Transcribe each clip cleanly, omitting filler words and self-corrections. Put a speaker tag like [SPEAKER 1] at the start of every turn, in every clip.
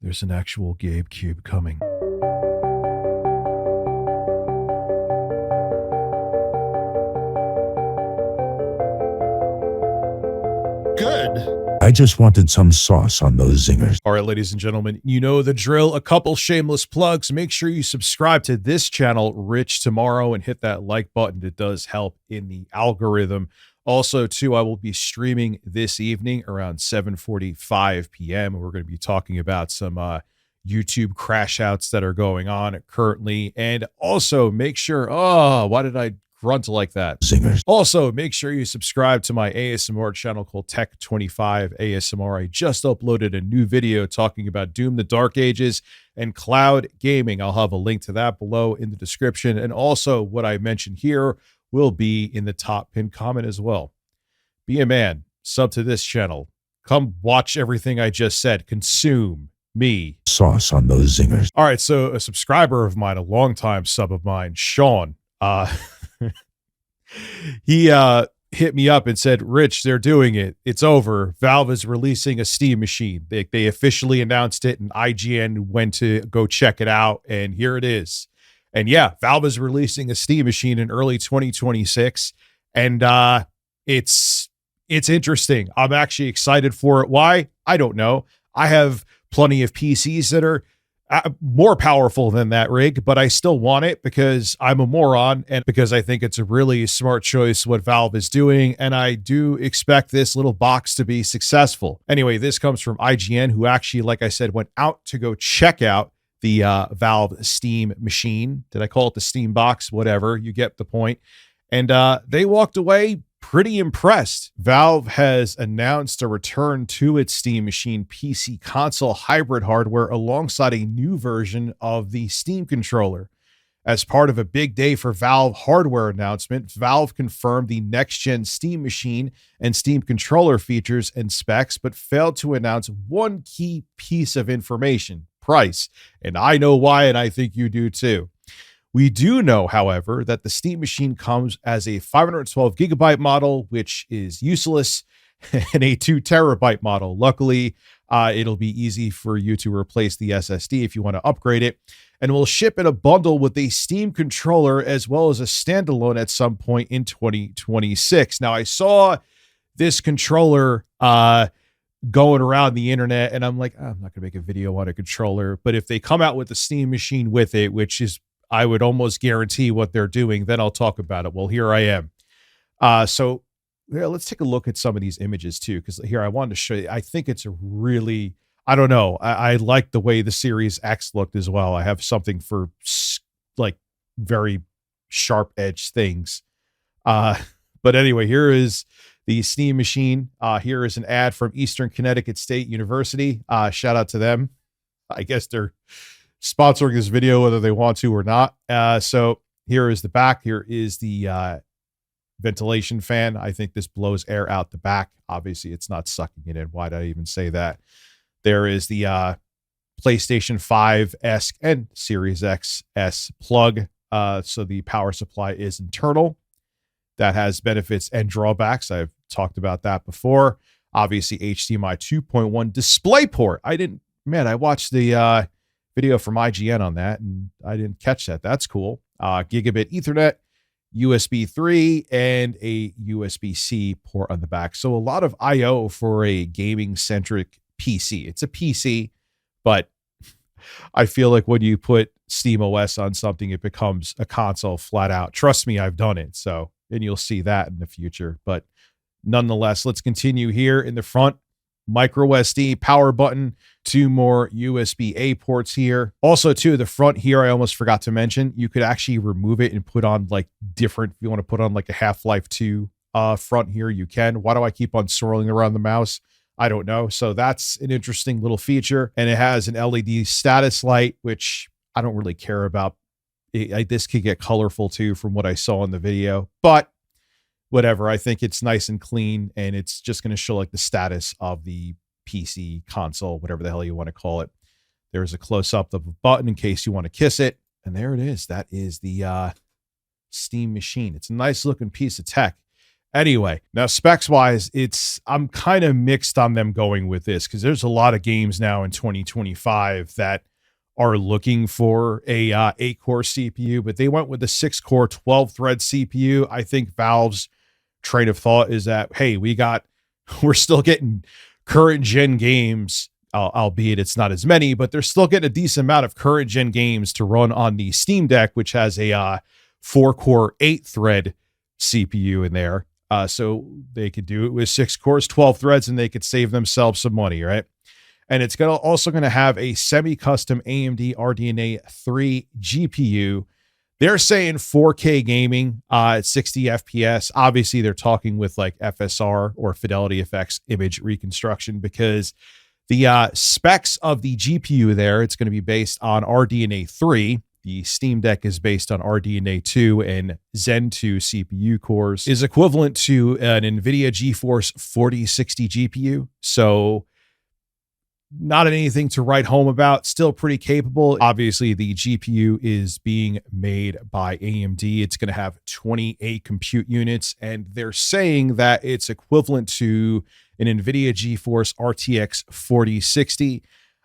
[SPEAKER 1] There's an actual Gabe Cube coming.
[SPEAKER 2] Good.
[SPEAKER 3] I just wanted some sauce on those zingers.
[SPEAKER 1] All right, ladies and gentlemen, you know the drill. A couple shameless plugs. Make sure you subscribe to this channel, Rich Tomorrow, and hit that like button. It does help in the algorithm. Also, too, I will be streaming this evening around 7:45 p.m. We're going to be talking about some YouTube crash outs that are going on currently. And also make sure, why did I grunt like that?
[SPEAKER 3] Zingers.
[SPEAKER 1] Also, make sure you subscribe to my ASMR channel called Tech25 ASMR. I just uploaded a new video talking about Doom the Dark Ages and cloud gaming. I'll have a link to that below in the description. And also what I mentioned here will be in the top pinned comment as well. Be a man, sub to this channel. Come watch everything I just said. Consume me.
[SPEAKER 3] Sauce on those zingers.
[SPEAKER 1] All right, so a subscriber of mine, a longtime sub of mine, Sean, he hit me up and said, Rich, they're doing it. It's over. Valve is releasing a Steam machine. They officially announced it, and IGN went to go check it out, and here it is. And yeah, Valve is releasing a Steam machine in early 2026, and it's interesting. I'm actually excited for it. Why? I don't know. I have plenty of PCs that are more powerful than that rig, but I still want it because I'm a moron and because I think it's a really smart choice what Valve is doing, and I do expect this little box to be successful. Anyway, this comes from IGN, who actually, like I said, went out to go check out the Valve Steam machine. Did I call it the Steam box? Whatever, you get the point. And they walked away pretty impressed. Valve has announced a return to its Steam machine PC console hybrid hardware alongside a new version of the Steam controller. As part of a big day for Valve hardware announcement, Valve confirmed the next-gen Steam machine and Steam controller features and specs, but failed to announce one key piece of information: price. And I know why, and I think you do too. We do know, however, that the Steam machine comes as a 512 gigabyte model, which is useless, and a 2 terabyte model. Luckily, it'll be easy for you to replace the SSD if you want to upgrade it, and will ship in a bundle with a Steam controller as well as a standalone at some point in 2026. Now, I saw this controller going around the internet, and I'm like, I'm not going to make a video on a controller, but if they come out with a Steam machine with it, which is, I would almost guarantee what they're doing, then I'll talk about it. Well, here I am. So yeah, let's take a look at some of these images too, because here I wanted to show you. I think it's a really, I don't know. I like the way the Series X looked as well. I have something for like very sharp edge things. But anyway, here is the Steam machine. Here is an ad from Eastern Connecticut State University. Shout out to them. I guess they're sponsoring this video whether they want to or not. So here is the back. Here is the ventilation fan. I think this blows air out the back. Obviously, it's not sucking it in. Why did I even say that? There is the PlayStation 5S and Series XS plug. So the power supply is internal. That has benefits and drawbacks. I've talked about that before. Obviously, HDMI 2.1 DisplayPort. I watched the video from IGN on that, and I didn't catch that. That's cool. Gigabit Ethernet, USB 3, and a USB-C port on the back. So a lot of I/O for a gaming-centric PC. It's a PC, but I feel like when you put SteamOS on something, it becomes a console flat out. Trust me, I've done it. So, and you'll see that in the future. But nonetheless, let's continue here in the front. Micro SD power button, 2 more USB-A ports here. Also, too, the front here, I almost forgot to mention, you could actually remove it and put on like different, if you want to put on like a Half-Life 2 front here, you can. Why do I keep on swirling around the mouse? I don't know. So that's an interesting little feature. And it has an LED status light, which I don't really care about. This could get colorful too from what I saw in the video, but whatever. I think it's nice and clean, and it's just going to show like the status of the PC console, whatever the hell you want to call it. There's a close-up of a button in case you want to kiss it. And there it is. That is the Steam machine. It's a nice looking piece of tech. Anyway, now specs wise, I'm kind of mixed on them going with this because there's a lot of games now in 2025 that are looking for a 8-core CPU, but they went with a 6-core 12-thread CPU. I think Valve's train of thought is that, hey, we're still getting current gen games, albeit it's not as many, but they're still getting a decent amount of current gen games to run on the Steam Deck, which has a 4-core 8-thread CPU in there. So they could do it with 6 cores, 12 threads, and they could save themselves some money, right? And it's also going to have a semi-custom AMD RDNA 3 GPU. They're saying 4K gaming at 60 FPS. Obviously, they're talking with like FSR or Fidelity Effects image reconstruction because the specs of the GPU there, it's going to be based on RDNA 3. The Steam Deck is based on RDNA 2 and Zen 2 CPU cores, is equivalent to an NVIDIA GeForce 4060 GPU. So not anything to write home about, still pretty capable. Obviously, the GPU is being made by AMD. It's going to have 28 compute units, and they're saying that it's equivalent to an NVIDIA GeForce RTX 4060.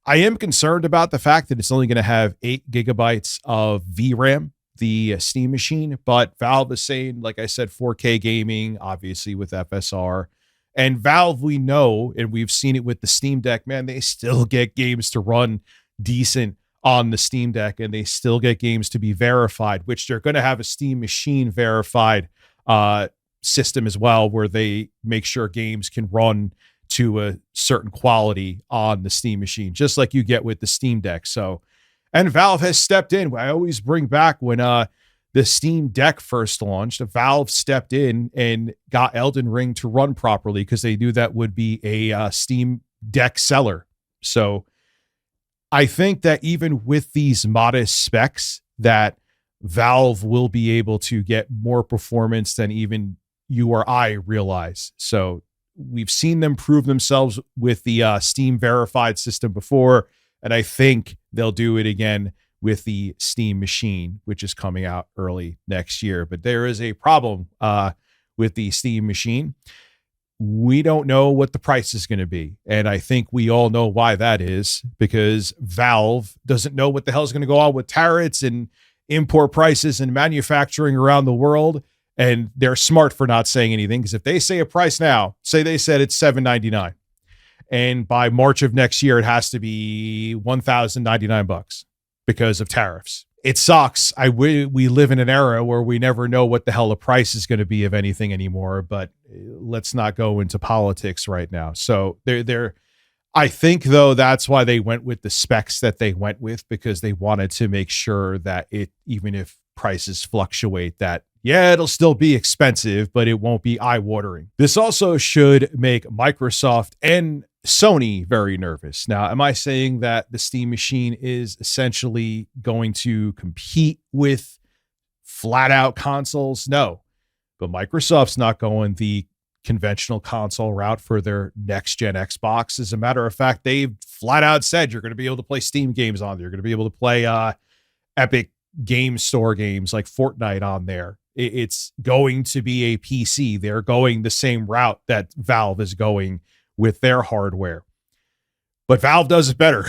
[SPEAKER 1] I am concerned about the fact that it's only going to have 8 gigabytes of VRAM, the Steam machine, but Valve is saying, like I said, 4K gaming, obviously with FSR. And Valve, we know, and we've seen it with the Steam Deck, man, they still get games to run decent on the Steam Deck, and they still get games to be verified, which they're going to have a Steam machine verified system as well, where they make sure games can run to a certain quality on the Steam machine, just like you get with the Steam Deck. So, and Valve has stepped in. I always bring back when the Steam Deck first launched, Valve stepped in and got Elden Ring to run properly because they knew that would be a Steam Deck seller. So I think that even with these modest specs, that Valve will be able to get more performance than even you or I realize. So we've seen them prove themselves with the Steam verified system before, and I think they'll do it again with the Steam machine, which is coming out early next year. But there is a problem with the Steam machine. We don't know what the price is going to be. And I think we all know why that is, because Valve doesn't know what the hell is going to go on with tariffs and import prices and manufacturing around the world. And they're smart for not saying anything, because if they say a price now, say they said it's $799, and by March of next year, it has to be $1,099 because of tariffs. It sucks. We live in an era where we never know what the hell the price is going to be of anything anymore, but let's not go into politics right now. So I think, though, that's why they went with the specs that they went with, because they wanted to make sure that even if prices fluctuate, that it'll still be expensive, but it won't be eye-watering. This also should make Microsoft and Sony very nervous. Now, am I saying that the Steam machine is essentially going to compete with flat-out consoles? No. But Microsoft's not going the conventional console route for their next-gen Xbox. As a matter of fact, they've flat-out said you're going to be able to play Steam games on there. You're going to be able to play Epic Game Store games like Fortnite on there. It's going to be a PC. They're going the same route that Valve is going with their hardware. But Valve does it better.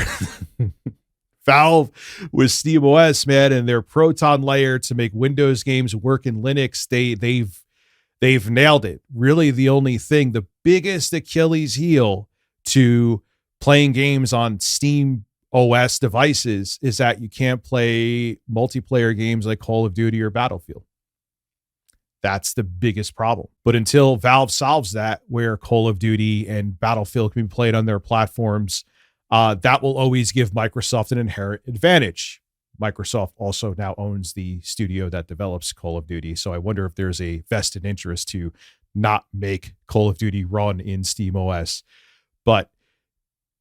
[SPEAKER 1] Valve with SteamOS, man, and their Proton layer to make Windows games work in Linux, they've nailed it. Really, the only thing, the biggest Achilles heel to playing games on Steam OS devices is that you can't play multiplayer games like Call of Duty or Battlefield. That's the biggest problem. But until Valve solves that, where Call of Duty and Battlefield can be played on their platforms, that will always give Microsoft an inherent advantage. Microsoft also now owns the studio that develops Call of Duty. So I wonder if there's a vested interest to not make Call of Duty run in SteamOS. But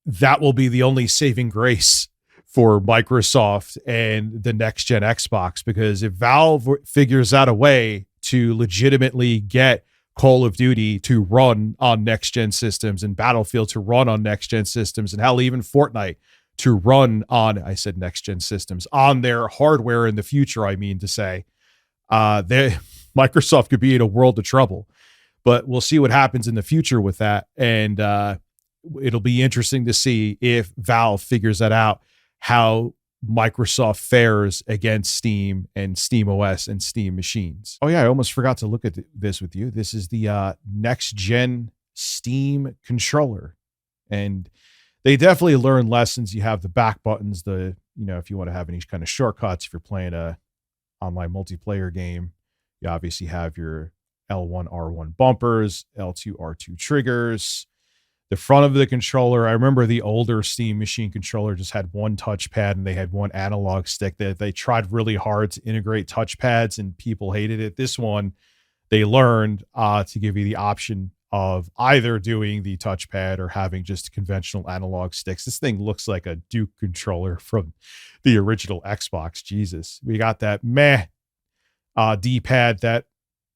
[SPEAKER 1] that will be the only saving grace for Microsoft and the next gen Xbox, because if Valve figures out a way to legitimately get Call of Duty to run on next gen systems and Battlefield to run on next gen systems, and hell, even Fortnite to run on, I said next gen systems, on their hardware in the future, I mean to say, Microsoft could be in a world of trouble. But we'll see what happens in the future with that. And it'll be interesting to see if Valve figures that out, how Microsoft fares against Steam and SteamOS and Steam machines. Oh yeah, I almost forgot to look at this with you. This is the next gen Steam controller. And they definitely learn lessons. You have the back buttons, if you want to have any kind of shortcuts, if you're playing a online multiplayer game, you obviously have your L1, R1 bumpers, L2, R2 triggers. The front of the controller, I remember the older Steam machine controller just had one touchpad and they had one analog stick. That they tried really hard to integrate touchpads and people hated it. This one, they learned to give you the option of either doing the touchpad or having just conventional analog sticks. This thing looks like a Duke controller from the original Xbox. Jesus. We got that D-pad that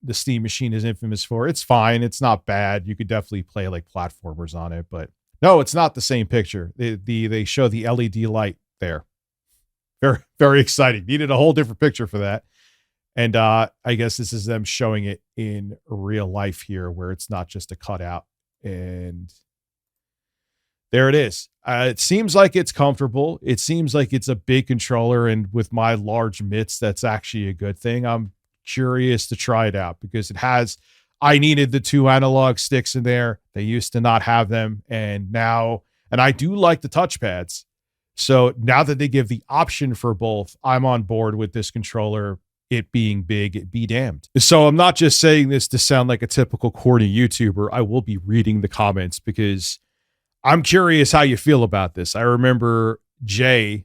[SPEAKER 1] the Steam machine is infamous for. It's fine. It's not bad. You could definitely play like platformers on it, but no, it's not the same picture. They show the LED light there. Very, very exciting. Needed a whole different picture for that. And I guess this is them showing it in real life here, where it's not just a cutout. And there it is. It seems like it's comfortable. It seems like it's a big controller. And with my large mitts, that's actually a good thing. I'm curious to try it out because I needed the 2 analog sticks in there. They used to not have them. And I do like the touchpads. So now that they give the option for both, I'm on board with this controller. It being big, it be damned. So I'm not just saying this to sound like a typical corny YouTuber. I will be reading the comments because I'm curious how you feel about this. I remember JKBJ,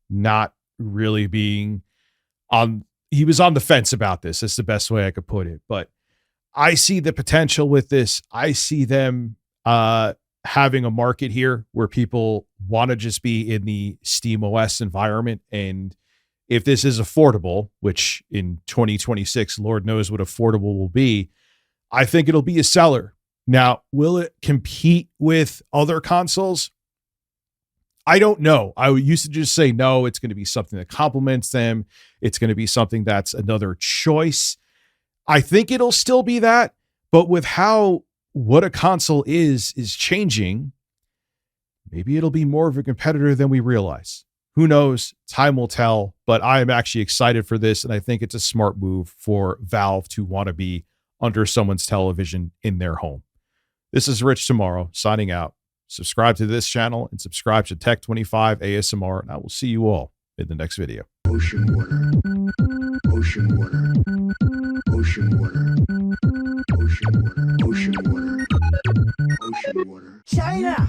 [SPEAKER 1] not really being he was on the fence about this. That's the best way I could put it. But I see the potential with this. I see them having a market here where people want to just be in the SteamOS environment. And if this is affordable, which in 2026, Lord knows what affordable will be, I think it'll be a seller. Now, will it compete with other consoles? I don't know. I used to just say, no, it's going to be something that complements them. It's going to be something that's another choice. I think it'll still be that, but with what a console is changing, maybe it'll be more of a competitor than we realize. Who knows? Time will tell, but I am actually excited for this. And I think it's a smart move for Valve to want to be under someone's television in their home. This is Rich Tomorrow signing out. Subscribe to this channel and subscribe to Tech25 ASMR, and I will see you all in the next video.
[SPEAKER 2] Ocean water. Ocean water. Ocean water. Ocean water. Ocean water. Ocean water.
[SPEAKER 4] China!